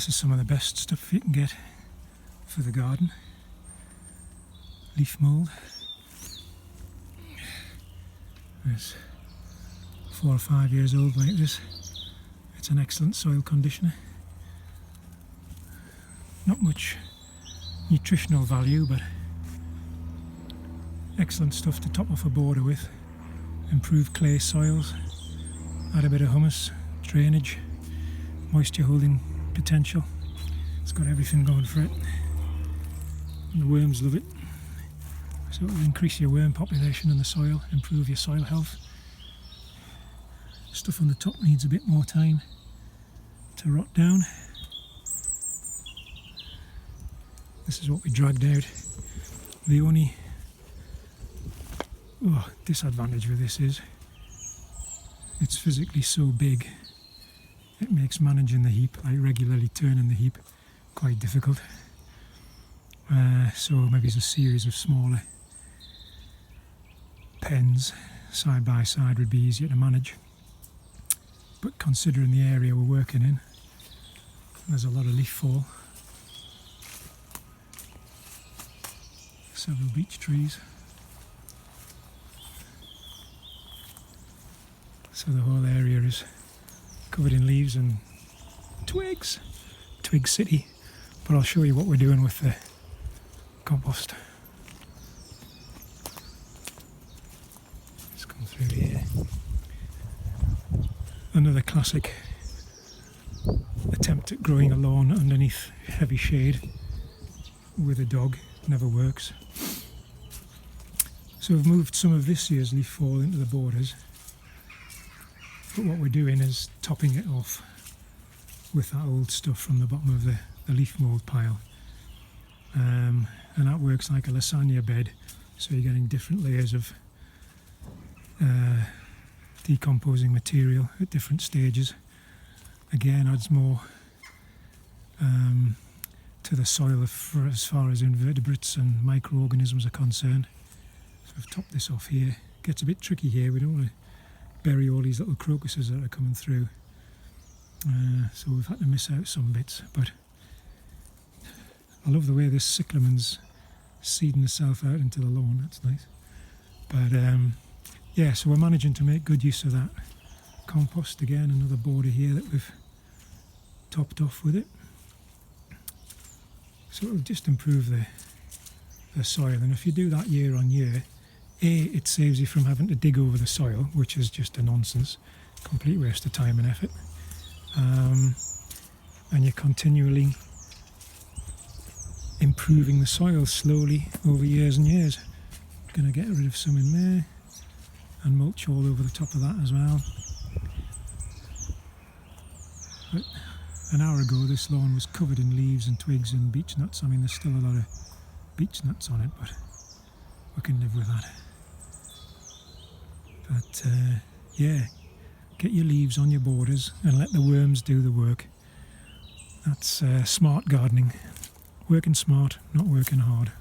This is some of the best stuff you can get for the garden. Leaf mould. It's 4 or 5 years old like this. It's an excellent soil conditioner. Not much nutritional value, but excellent stuff to top off a border with. Improve clay soils, add a bit of humus, drainage, moisture holding potential. It's got everything going for it. And the worms love it. So it'll increase your worm population in the soil, improve your soil health. Stuff on the top needs a bit more time to rot down. This is what we dragged out. The only disadvantage with this is it's physically so big it makes managing the heap, like regularly turning the heap, quite difficult. So maybe it's a series of smaller pens side by side would be easier to manage. But considering the area we're working in, there's a lot of leaf fall. Several beech trees. So the whole area is covered in leaves and twigs. Twig city. But I'll show you what we're doing with the compost. Let's come through here. Another classic attempt at growing a lawn underneath heavy shade with a dog. Never works. So we've moved some of this year's leaf fall into the borders, but what we're doing is topping it off with that old stuff from the bottom of the leaf mould pile, and that works like a lasagna bed, so you're getting different layers of decomposing material at different stages. Again, adds more to the soil as far as invertebrates and microorganisms are concerned. So I've topped this off here. Gets a bit tricky here, we don't want to bury all these little crocuses that are coming through. So we've had to miss out some bits, but I love the way this cyclamen's seeding itself out into the lawn, that's nice. But yeah, so we're managing to make good use of that compost. Again, another border here that we've topped off with it. So it'll just improve the soil, and if you do that year on year, it saves you from having to dig over the soil, which is just a nonsense, complete waste of time and effort. And you're continually improving the soil slowly over years and years. Going to get rid of some in there and mulch all over the top of that as well. But an hour ago this lawn was covered in leaves and twigs and beech nuts. I mean, there's still a lot of beech nuts on it, but we can live with that. But yeah, get your leaves on your borders and let the worms do the work. That's smart gardening. Working smart, not working hard.